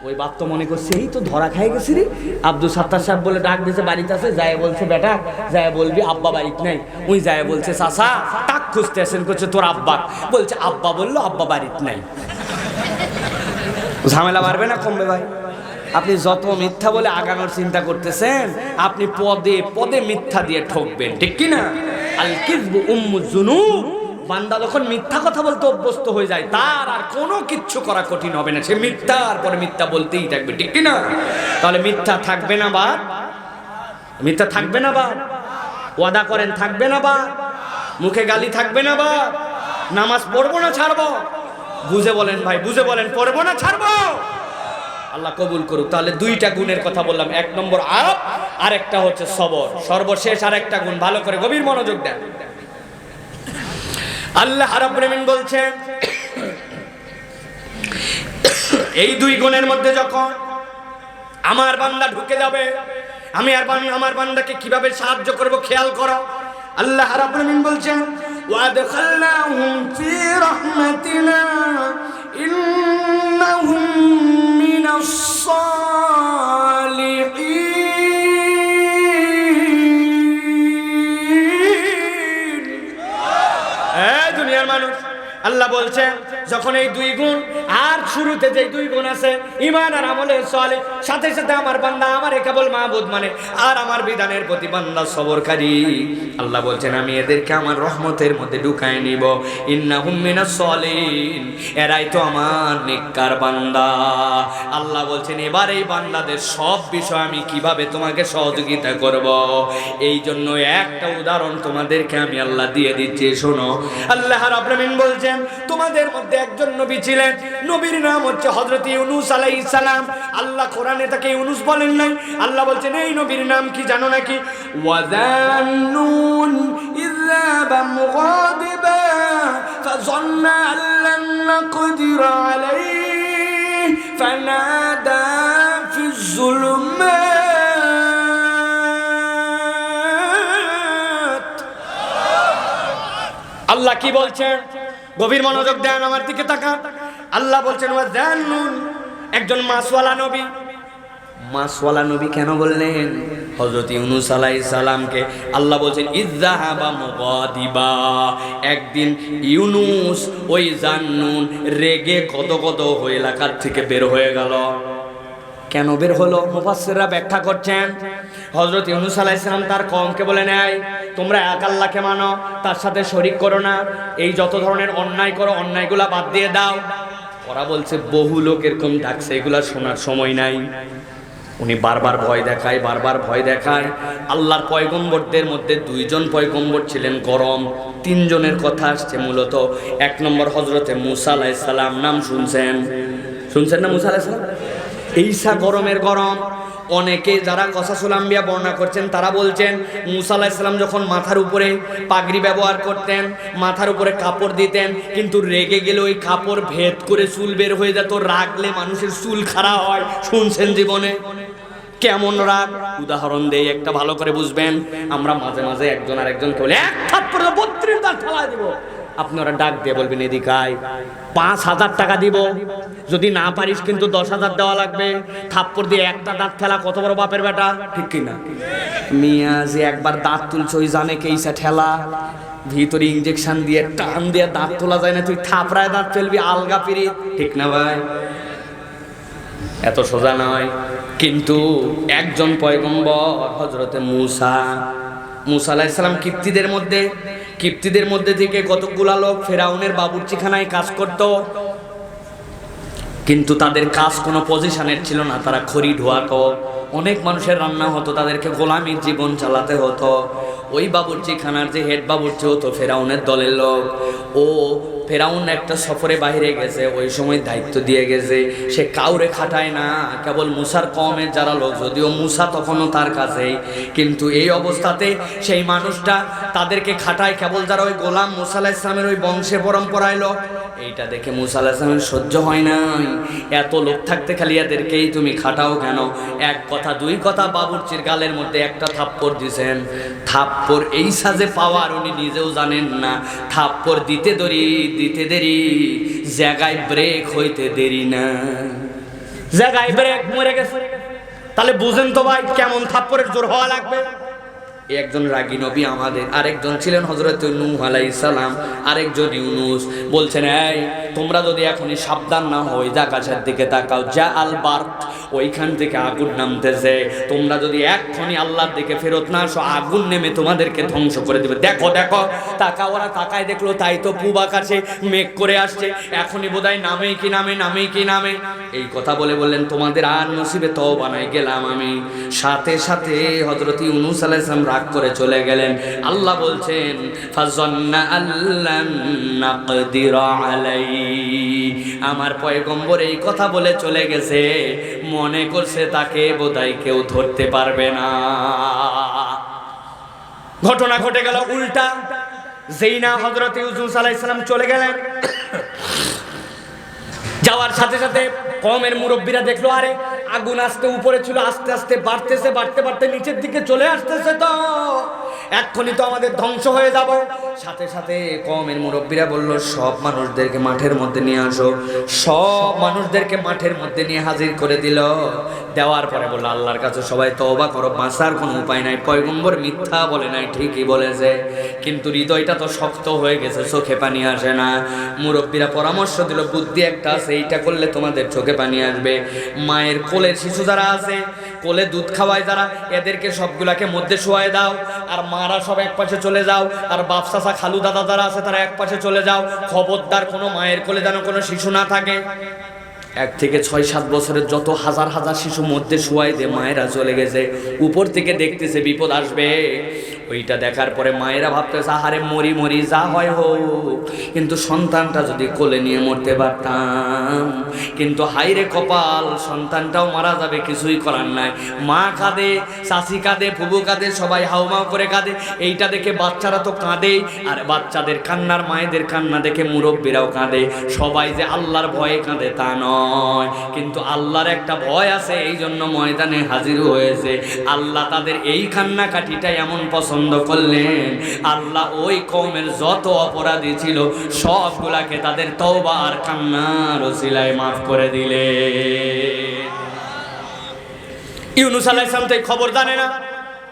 ওই বাপ তো মনে করছে এই তো ধরা খাই গেছি রে, আব্দুল সাত্তার সাহেব বলে ডাক দিয়েছে, বাড়িতে আছে। যায় বলছে, বেটা যায় বলবি আব্বা বাড়িতে নাই। ওই যায় বলছে, চাচা টাক খুঁজতে আসেন, করছে তোর আব্বা। বলছে আব্বা বললো আব্বা বাড়িতে নাই। ঝামেলা বাড়বে না কমবে ভাই? আপনি যত মিথ্যা বলে আগানোর চিন্তা করতেছেন, আপনি পদে পদে মিথ্যা দিয়ে ঠকবেন, ঠিক কি না? আল কিযবু উম্মুজ যুনুব। বান্দা যখন মিথ্যা কথা বলতে অভ্যস্ত হয়ে যায়, তার আর কোনো কিচ্ছু করা কঠিন হবে না, সে মিথ্যার পরে মিথ্যা বলতেই থাকবে, ঠিক কি না? তাহলে মিথ্যা থাকবে না বা মিথ্যা থাকবে না বা ওয়াদা করেন থাকবে না বা মুখে গালি থাকবে না বা নামাজ পড়বো না ছাড়বো? বুঝে বলেন ভাই, বুঝে বলেন, পড়বো না ছাড়বো? আল্লাহ কবুল করুক। তাহলে দুইটা গুণের কথা বললাম, এক নম্বর আপ, আর একটা হচ্ছে সবর। সর্বশেষ আর একটা গুণ, ভালো করে গভীর মনোযোগ দেন। আল্লাহ রাব্বুল আলামিন বলছেন, এই দুই গুণের মধ্যে যখন আমার বান্দা ঢুকে যাবে, আমি আর আমার বান্দাকে কিভাবে সাহায্য করব খেয়াল করো। আল্লাহ রাব্বুল আলামিন বলছেন, ওয়াদখালনাহুম ফি রাহমাতিনা ইন্নাহুম মিনাস সালিহিন। এই দুনিয়ার মানুষ, আল্লাহ বলছেন যখন এই দুই গুণ, আর শুরুতে যে দুই গুণ আছে ঈমান আর আমলে সালেহ, সাথে সাথে আমার বান্দা আমারে কেবল মাবুদ মানে আর আমার বিধানের প্রতি বান্দা সবরকারী, আল্লাহ বলছেন আমি এদেরকে আমার রহমতের মধ্যে ঢুকায় নিব। ইন্নাহুম মিনাস সালিহিন, এরাই তো আমার নেককার বান্দা। আল্লাহ বলছেন এবার এই বান্দাদের সব বিষয় আমি কিভাবে তোমাকে সহযোগিতা করব, এই জন্য একটা উদাহরণ তোমাদেরকে আমি আল্লাহ দিয়ে দিচ্ছি, শোনো। আল্লাহ রাব্বুল আলামিন বলছেন তোমাদের মধ্যে একজন নবী ছিলেন, নবীর নাম হচ্ছে হযরত ইউনূস আলাইহিস সালাম। আল্লাহ কোরআনে তাকে ইউনূস বলেন নাই, আল্লাহ বলছেন এই নবীর নাম কি জানো নাকি? ওয়াযান্নুন ইযযাবা মুগাদিবা ফাযান্না আল্লান নাকদির আলাইহি ফানাদা ফিজ যুলুমাত। আল্লাহ কি বলছেন? গভীর মনোযোগ দেন, আমার দিকে তাকান। আল্লাহ বলছেন ওয়াযান্নুন, একজন মাছওয়ালা নবী। মাছওয়ালা নবী কেন বললেন? হযরত ইউনূস আলাইহিস সালামকে আল্লাহ বলছেন ইযযাবা মুগাদিবা, একদিন ইউনূস ওই জান্নুন রেগে কত এলাকার থেকে বের হয়ে গেল। কেন বের হলো? মুফাসসিররা ব্যাখ্যা করছেন, হযরত ইউনূস আলাইহিস সালাম তার কওমকে বলে নেয় তোমরা এক আল্লাহকে মানো, তার সাথে শরীক করো না, এই যত ধরনের অন্যায় করো অন্যায়গুলা বাদ দিয়ে দাও। ওরা বলছে বহু লোক এরকম ডাকছে, এগুলা শোনার সময় নাই। উনি বারবার ভয় দেখায়। আল্লাহর পয়গম্বরদের মধ্যে দুইজন পয়গম্বর ছিলেন গরম, তিনজনের কথা আসছে মূলত। এক নম্বর হযরতে মূসা আলাইহিস সালাম, নাম শুনছেন না মূসা আলাইহিস সালাম? ঈসা গরমের গরম। অনেকে যারা কসাসুল আম্বিয়া বর্ণনা করছেন তারা বলছেন মূসা আলাইহিস সালাম যখন মাথার উপরে পাগড়ি ব্যবহার করতেন, মাথার উপরে কাপড় দিতেন, কিন্তু রেগে গেলে ওই কাপড় ভেদ করে চুল বের হয়ে যেত। রাগলে মানুষের চুল খাড়া হয়, শুনছেন জীবনে? কেমন রাগ? উদাহরণ দেই একটা, ভালো করে বুঝবেন। আমরা মাঝে মাঝে একজন আর একজন বলে এক থাপ্পড়ে 32 দাঁত ঠেলা দিব, আপনি ওরা ডাক দিয়ে বলবেন এদিকে আয়, 5000 টাকা দিব, যদি না পারিস কিন্তু 10,000 দেওয়া লাগবে। থাপ্পড় দিয়ে একটা দাঁত ঠেলা কত বড় বাপের বেটা, ঠিক কিনা? মিয়া যে একবার দাঁত তুলছ ওই জানে কেইসা ঠেলা, ভিতরে ইনজেকশন দিয়ে টান দিয়ে দাঁত তোলা যায় না, তুই থাপড়ায় দাঁত ফেলবি, আলগা পিরি, ঠিক না ভাই? এত সোজা নয়। কিন্তু একজন পয়গম্বর হযরতে মূসা আলাইহিস সালাম কিপ্তিদের মধ্যে থেকে কতগুলা লোক ফেরাউনের বাবুর্চিখানায় কাজ করত, কিন্তু তাদের কাজ কোনো পজিশনের ছিল না, তারা খড়ি ধোয়াতো, অনেক মানুষের রান্না হতো, তাদেরকে গোলামির জীবন চালাতে হতো। ওই বাবুর্চিখানার যে হেড বাবুর্চি হতো ফেরাউনের দলের লোক, ও ফেরাউন একটা সফরে বাইরে গেছে, ওই সময় দায়িত্ব দিয়ে গেছে, সে কাউরে খাটায় না, কেবল মূসার কওমের যারা লোক, যদিও মূসা তখনও তার কাছেই, কিন্তু এই অবস্থাতে সেই মানুষটা তাদেরকে খাটায় কেবল যারা ওই গোলাম মূসা আলাইহিস সালামের ওই বংশে পরম্পরায় লোক। এইটা দেখে মুসা আলাইহিস সালামের সহ্য হয় নাই। এত লোক থাকতে খালি এদেরকেই তুমি খাটাও কেন? এক কথা দুই কথা বাবুর্চির গালের মধ্যে একটা থাপ্পড় দিছেন। থাপ্পড় এই সাজে পাওয়ার উনি নিজেও জানেন না। থাপ্পড় দিতে দেরি, জায়গায় ব্রেক হইতে দেরি না, জায়গায় ব্রেক মরে গেছে। তাহলে বুঝেন তো ভাই কেমন থাপ্পড়ের জোর হওয়া লাগবে। একজন রাগী নবী আমাদের, আরেকজন ছিলেন হযরত নূহ আলাইহিস সালাম, আরেকজন ইউনূস। বলছেন এই তোমরা যদি এখনই সাবধান না হই, আকাশের দিকে তাকাও, যা আল বার্ক, ওইখান থেকে আগুন নামতেছে। তোমরা যদি এখনই আল্লাহর দিকে ফেরত না আসো, আগুন নেমে তোমাদেরকে ধ্বংস করে দেবে। দেখো দেখো, তাকাও। ওরা তাকায় দেখলো তাই তো পূব আকাশে মেঘ করে আসছে, এখনই বোধহয় নামেই কি নামে। এই কথা বলে বললেন তোমাদের আর নসিবে তওবা নাই, গেলাম আমি। সাথে সাথে হযরত ইউনূস আলাইহিস সালাম রাগ করে চলে গেলেন। আল্লাহ বলছেন ফাযান্না আল্লান নাকদিরা আলাইহি, আমার পয়গম্বর এই কথা বলে চলে গেছে, মনে করছে তাকে বোধহয় কেউ ধরতে পারবে না। ঘটনা ঘটে গেল উল্টা। যেই না হযরত ইউনূস আলাইহিস সালাম চলে গেলেন, যাওয়ার সাথে সাথে কওমের মুরব্বীরা দেখলো আরে আগুন আস্তে উপরে ছিল, আস্তে আস্তে বাড়তে নিচের দিকে চলে আসতেছে, তো এক্ষুনি তো আমাদের ধ্বংস হয়ে যাব। সাথে সাথে কওমের মুরব্বীরা বলল সব মানুষদেরকে মাঠের মধ্যে নিয়ে আসো। সব মানুষদেরকে মাঠের মধ্যে নিয়ে হাজির করে দিল। দেওয়ার পরে বলল আল্লাহর কাছে সবাই তওবা করো, বাঁচার কোনো উপায় নাই। পয়গম্বর মিথ্যা বলে নাই, ঠিকই বলেছে, কিন্তু হৃদয়টা তো শক্ত হয়ে গেছে, চোখে পানি আসে না। মুরব্বীরা পরামর্শ দিল বুদ্ধি একটা আছে, এইটা করলে তোমাদের চোখে পানি আসবে। মায়ের কোলের শিশু যারা আছে, কোলে দুধ খাওয়ায় যারা, এদেরকে সবগুলাকে মধ্যে শোয়ায় দাও, আর মারা সব এক পাশে চলে যাও, আর বাপ চাচা খালু দাদা যারা আছে তারা এক পাশে চলে যাও। খবরদার কোনো মায়ের কোলে যেন কোনো শিশু না থাকে। 1 থেকে 6-7 বছরের যত হাজার হাজার শিশু মধ্যে শোয়াই দে, মায়েরা চলে গেছে। উপর থেকে দেখতেছে বিপদ আসবে। ওইটা দেখার পরে মায়েরা ভাবতেছে আহারে মরি যা হয় হোক, কিন্তু সন্তানটা যদি কোলে নিয়ে মরতে পারতাম। কিন্তু হাইরে কপাল, সন্তানটাও মারা যাবে, কিছুই করার নাই। মা কাঁদে, চাচি কাঁদে, ফুবু কাঁদে, সবাই হাউমাউ করে কাঁদে। এইটা দেখে বাচ্চারা তো কাঁদে, আর বাচ্চাদের কান্নার, মায়েদের কান্না দেখে মুরব্বীরাও কাঁদে। সবাই যে আল্লাহর ভয়ে কাঁদে তা নয়, কিন্তু আল্লাহর একটা ভয় আছে, এই জন্য ময়দানে হাজির হয়েছে। আল্লাহ তাদের এই কান্নাকাটিটাই এমন পছন্দ করলেন, আল্লাহ ওই কওমের যত অপরাধী ছিল সবগুলাকে তাদের তওবা আর কান্নার ওসিলায় মাফ করে দিলেন। ইউনূস আলাইহিস সালাম তো খবর জানে না,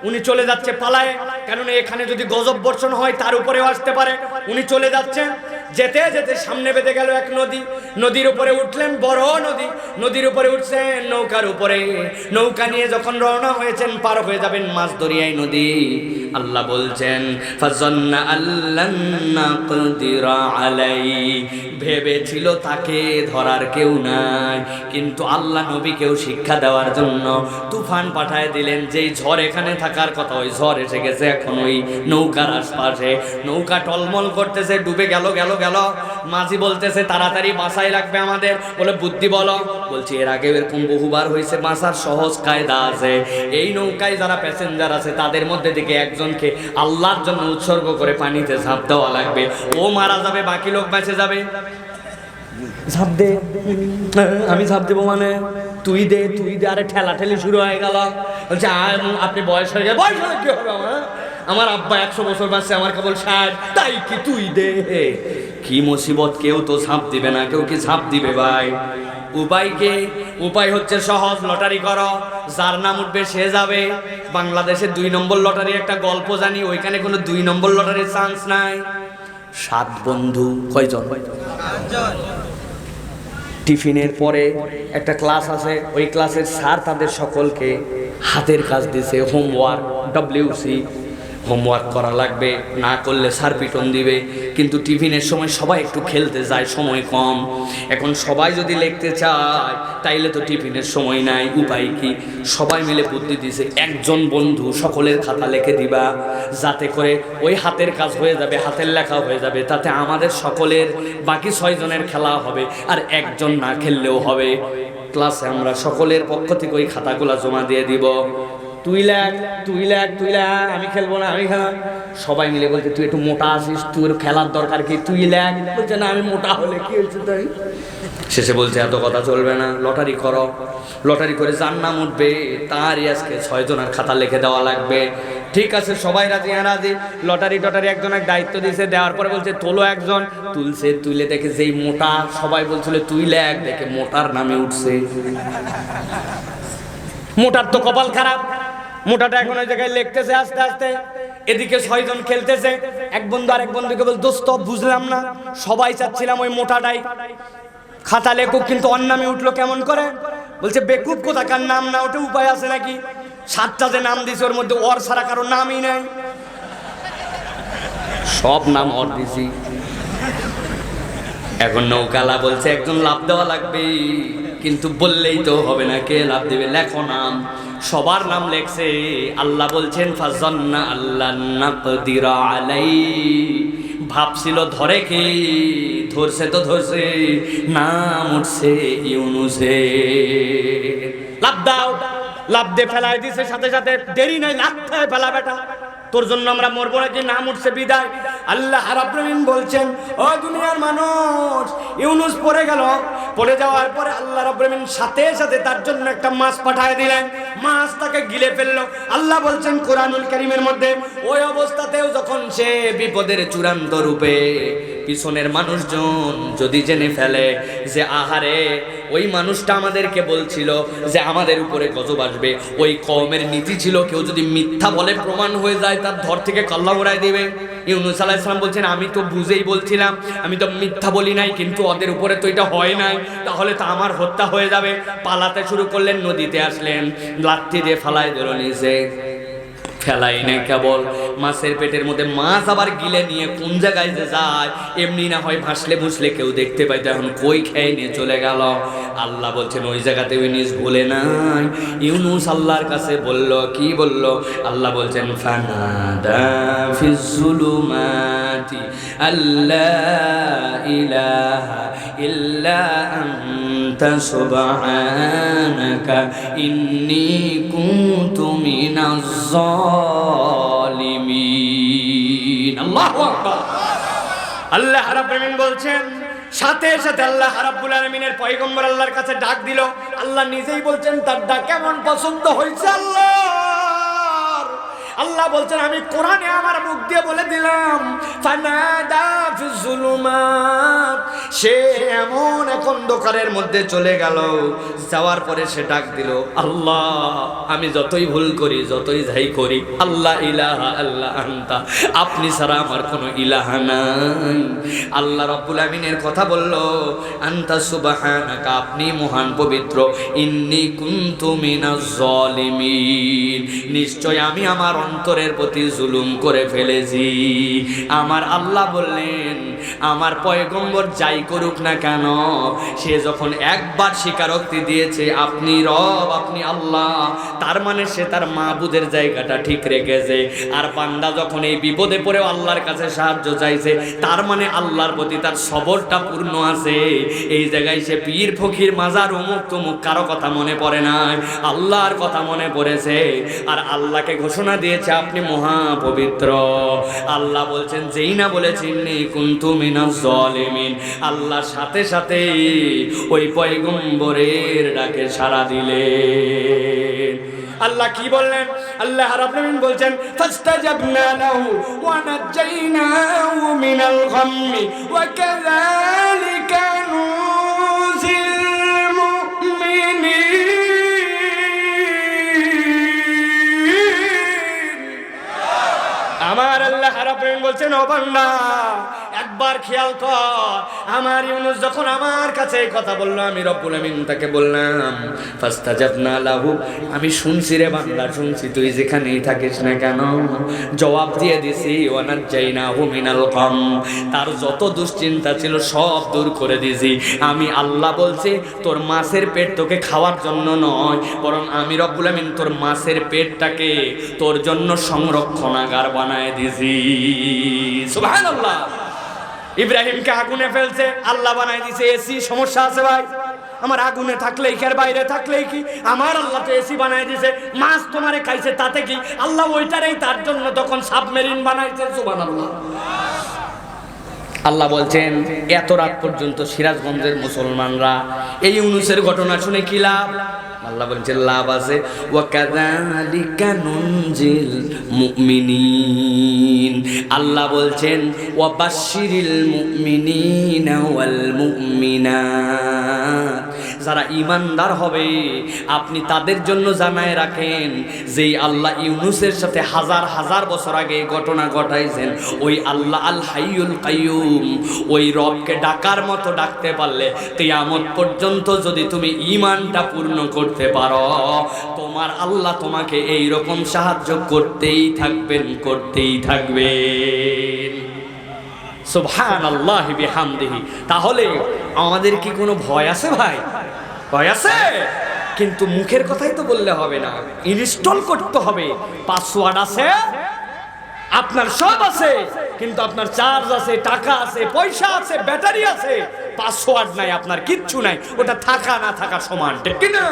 উনি চলে যাচ্ছে পালায়ে, কারণ এখানে যদি গজব বর্ষণ হয় তার উপরেও আসতে পারে। উনি চলে যাচ্ছেন, যেতে যেতে সামনে বেঁধে গেল এক নদী। নদীর উপরে উঠলেন, বড় নদী। নদীর উপরে উঠছেন নৌকার উপরে। নৌকা নিয়ে যখন রওনা হয়েছেন, পার হয়ে যাবেন মাছ দরিয়ায় নদী। আল্লাহ বলছেন ফাযান্না আল্লান নাকদিরা আলাইহি, ভেবেছিল তাকে ধরার কেউ নাই, কিন্তু আল্লাহ নবীকেও শিক্ষা দেওয়ার জন্য তুফান পাঠায় দিলেন। যেই ঝড় এখানে থাকার কথা, ওই ঝড় এসে গেছে এখন ওই নৌকার আশপাশে। নৌকা টলমল করতেছে, ডুবে গেল। মাঝি বলতেছে তাড়াতাড়ি বাঁচাই লাগবে আমাদের। বলে বুদ্ধি বলো। বলছি এর আগে এরকম বহুবার হয়েছে, বাঁচার সহজ কায়দা আছে। এই নৌকায় যারা প্যাসেঞ্জার আছে তাদের মধ্যে থেকে একজনকে আল্লাহর জন্য উৎসর্গ করে পানিতে ঝাঁপ দেওয়া লাগবে। ও মারা যাবে, বাকি লোক বেঁচে যাবে। ঝাঁপ দে, আমি ঝাঁপ দেবো মানে তুই দে। আরে ঠেলাঠেলি শুরু হয়ে গেল। বলছে আপনি বয়স হয়ে গেছে। বয়স হলে কি হবে আমার আব্বা 100 বছর বাঁচছে, আমার কেবল 60, তাই কি তুই দে। কি মুসিবত, কেউ তো ঝাঁপ দিবে না। কেউ কি ঝাঁপ দিবে ভাই? উপায় হচ্ছে সহজ, লটারি করো, যার নাম উঠবে সে যাবে। বাংলাদেশে 2 নম্বর লটারি একটা গল্প জানি, ওইখানে কোনো 2 নম্বর লটারির চান্স নাই। 7 বন্ধু, কয়জন? টিফিনের পরে একটা ক্লাস আছে, ওই ক্লাসের স্যার তাদের সকলকে হাতের কাজ দিছে, হোমওয়ার্ক, WC হোমওয়ার্ক করা লাগবে, না করলে স্যার পিটন দিবে। কিন্তু টিফিনের সময় সবাই একটু খেলতে যায়, সময় কম। এখন সবাই যদি লিখতে চায় তাইলে তো টিফিনের সময় নাই, উপায় কি? সবাই মিলে বুদ্ধি দিছে, একজন বন্ধু সকলের খাতা লিখে দিবা, যাতে করে ওই হাতের কাজ হয়ে যাবে, হাতের লেখা হয়ে যাবে, তাতে আমাদের সকলের বাকি 6 জনের খেলা হবে, আর একজন না খেললেও হবে। ক্লাসে আমরা সকলের পক্ষ থেকে ওই খাতাগুলা জমা দিয়ে দিব। তুই লেখ তুই লেখ তুই লেখ, আমি খেলবো না আমি খেলা। সবাই মিলে বলছে তুই একটু মোটা আছিস, তোর খেলার দরকার কি, তুই লেখ। বলছে না আমি মোটা হলে কি হয়েছে তাই। শেষে বলছে এত কথা চলবে না, লটারি করো, লটারি করে যার নাম উঠবে তারই আজকে 6 জনের খাতা লিখে দেওয়া লাগবে। ঠিক আছে সবাই রাজি, হ্যাঁ রাজি। লটারি টটারি একজন এক দায়িত্ব দিয়েছে, দেওয়ার পরে বলছে তোলো। একজন তুলছে, তুলে দেখে যেই মোটা, সবাই বলছিল তুই লেখ, দেখে মোটার নামে উঠছে। মোটার তো কপাল খারাপ, মোটাটা এখন ওই জায়গায় লিখতেছে আস্তে আস্তে। এদিকে 6 জন খেলতেছে। এক বন্ধু আর এক বন্ধুকে বল দোস্ত বুঝলাম না, সবাই চাচ্ছিলাম ওই মোটাটাই খাতা লেখুক, কিন্তু ওর নামে উঠলো কেমন করে? বলছে বেকুব কোথাকার, নাম না ওঠে উপায় আছে নাকি? 7টা যে নাম দিছে ওর মধ্যে ওর ছাড়া কারো নামই নাই, সব নাম ওর দিছি। এখন নৌকালা বলছে একজন লাভ দেওয়া লাগবে, কিন্তু বললেই তো হবে না, কে লাভ দেবে? লেখো নাম। সবার নাম লেখছে। আল্লাহ বলছেন ফাজান্না আল্লাহ নাকদিরা আলাই, ভাবছিল ধরে কি, ধরছে তো ধরছে, নাম উঠছে ইউনুসে। লাভ দাও, লাভ দিয়ে ফেলাই দিছে সাথে সাথে, দেরি নাই, লাভ খায় ফেলা বেটা, তোর জন্য আমরা মরবো নাকি, নাম উঠছে বিদায়। আল্লাহ রাব্বুল আলামিন বলছেন ও দুনিয়ার মানুষ, ইউনুস পড়ে গেল, পড়ে যাওয়ার পরে আল্লাহ রাব্বুল আলামিন সাথে সাথে তার জন্য একটা মাছ পাঠিয়ে দিলেন, মাছ তাকে গিলে ফেললো। আল্লাহ বলছেন কোরআনুল কারীমের মধ্যে, ওই অবস্থাতেও যখন সে বিপদের চূড়ান্ত রূপে, পিছনের মানুষজন যদি জেনে ফেলে যে আহারে ওই মানুষটা আমাদেরকে বলছিল যে আমাদের উপরে গজব আসবে, ওই কওমের নীতি ছিল কেউ যদি মিথ্যা বলে প্রমাণ হয়ে যায় তার ধর থেকে কল্লা উড়াই দিবে। ইউনুস আলাইহিস সালাম বলছেন আমি তো বুঝেই বলছিলাম, আমি তো মিথ্যা বলি নাই, কিন্তু ওদের উপরে তো এটা হয় নাই, তাহলে তো আমার হত্যা হয়ে যাবে। পালাতে শুরু করলেন, নদীতে আসলেন, লাঠি দিয়ে ফালাই দিল নিচে। ফেলাই নাই কেবল, মাছের পেটের মধ্যে মাছ আবার গিলে নিয়ে কোন জায়গায় যে যায়, এমনি না হয় ভাসলে ভুসলে কেউ দেখতে পাইতো, এখন কই খেয়ে নিয়ে চলে গেল। আল্লাহ বলছেন ওই জায়গাতে ইউনুস ভুলে নাই। ইউনুস আল্লাহর কাছে বলল, কি বলল? আল্লাহ বলছেন ফানাদা ফিজ জুলুমাতি আল্লা ইলাহা ইল্লা আনতা সুবহানাকা ইন্নী কুনতু মিনাজ জালিমিন। আল্লাহু আকবার। আল্লাহ রাব্বুল আলামিন বলছেন, সাথে সাথে আল্লাহ রাব্বুল আলামিনের পয়গম্বর আল্লাহর কাছে ডাক দিল। আল্লাহ নিজেই বলছেন তার ডাক কেমন পছন্দ হয়েছে আল্লাহর। আল্লাহ বলছেন আমি কোরআনে আমার মুখ দিয়ে বলে দিলাম, ফানাদা ফিজ জুলুমাত, সে এমন এক অন্ধকারের মধ্যে চলে গেল, যাওয়ার পরে সে ডাক দিল আল্লাহ আমি যতই ভুল করি, যতই যাই করি, আল্লাহ ইলাহা আল্লাহ আনতা, আপনি ছাড়া আমার কোনো ইলাহা নাই। আল্লাহ রাব্বুল আমিনের কথা বলল, আনতা সুবহানাকা, আপনি মহান পবিত্র, ইন্নী কুনতু মিনাজ জালিমিন, নিশ্চয় আমি আমার অন্তরের প্রতি জুলুম করে ফেলেছি। আমার আল্লাহ বললেন আমার পয়গম্বর যাই করুক না কেন, সে যখন একবার স্বীকারোক্তি দিয়েছে আপনি রব, আপনি আল্লাহ, তার মানে সে তার মাবুদের জায়গাটা ঠিক রেখেছে। আর বান্দা যখন এই বিপদে পড়েও আল্লাহর কাছে সাহায্য চাইছে, তার মানে আল্লাহর প্রতি তার সবরটা পূর্ণ আছে। এই জায়গায় সে পীর ফকির মাজার অমুক তমুক কারো কথা মনে পড়ে নাই, আল্লাহর কথা মনে পড়েছে। আর আল্লাহকে ঘোষণা দিয়েছে আপনি মহা পবিত্র। আল্লাহ বলছেন যেই না বলেছেন কুনতু মিনাজ জালিমিন, আল্লাহ সাথে সাথে ওই পয়গম্বরের ডাকে সাড়া দিলেন। আল্লাহ কি বললেন? আল্লাহ রাব্বুল আলামিন বলছেন ফাস্তাজাবনা লাহু ওয়া নাজাইনাহু মিনাল গাম্মি ওয়া কাযালিকা নুজিল মুমিনিন। আমার আল্লাহ রাব্বুল আলামিন বলছেন ও বান্দা একবার খেয়াল কর, আমার ইউনুস যখন আমার কাছে এই কথা বলল, আমি রব্বুল আমিন তাকে বললাম ফাস্তাজাবনা লাহু, আমি শুনছি রে বান্দা, শুনছি, তুই যেখানেই থাকিস না কেন জবাব দিয়ে দিছি। ওয়া নাজাইনাহু মিনাল গাম, তার যত দুশ্চিন্তা ছিল সব দূর করে দিয়েছি। আমি আল্লাহ বলছি তোর মাছের পেট তোকে খাওয়ার জন্য নয়, বরং আমি রব্বুল আমিন তোর মাছের পেটটাকে তোর জন্য সংরক্ষণাগার বানায় দিয়েছি। সুবহানাল্লাহ। ইব্রাহিমকে আগুনে ফেলছে, আল্লাহ বানাই দিছে এসি। সমস্যা আছে ভাই? আমার আগুনে থাকলেই কি আর বাইরে থাকলেই কি? আমার আল্লাহ তো এসি বানাই দিয়েছে, মাছ তোমারে খাইছে তাতে কি? আল্লাহ ওইটারই তার জন্য তখন সাবমেরিন বানাইছে। সুবহানাল্লাহ। আল্লাহ বলছেন এত রাত পর্যন্ত সিরাজগঞ্জের মুসলমানরা এই ইউনূসের ঘটনা শুনে কি লাভ? আল্লাহ বলছেন লাভ আছে। ওয়া কাযালিকা নুনজিল মুমিনিন। আল্লাহ বলছেন ওয়া বাশশিরিল মুমিনিনা ওয়াল মুমিনাত। যারা ঈমানদার হবে আপনি তাদের জন্য জানায় রাখেন যেই আল্লাহ ইউনূসের সাথে হাজার হাজার বছর আগে ঘটনা ঘটাইছেন, ওই আল্লাহ আল হাইয়ুল কাইয়ুম, ওই রবকে ডাকার মতো ডাকতে পারলে কিয়ামত পর্যন্ত যদি তুমি ঈমানটা পূর্ণ করতে পারো, তোমার আল্লাহ তোমাকে এই রকম সাহায্য করতেই থাকবেন, করতেই থাকবেন। সুবহানাল্লাহি বিহামদিহি। তাহলে আমাদের কি কোনো ভয় আছে ভাই? ভয় আছে? কিন্তু মুখের কথাই তো বললে হবে না, ইনস্টল করতে হবে। পাসওয়ার্ড আছে, আপনার সব আছে, কিন্তু আপনার চার্জ আছে, টাকা আছে, পয়সা আছে, ব্যাটারি আছে, পাসওয়ার্ড নাই, আপনার কিচ্ছু নাই। ওটা থাকা না থাকা সমান, ঠিক কি না?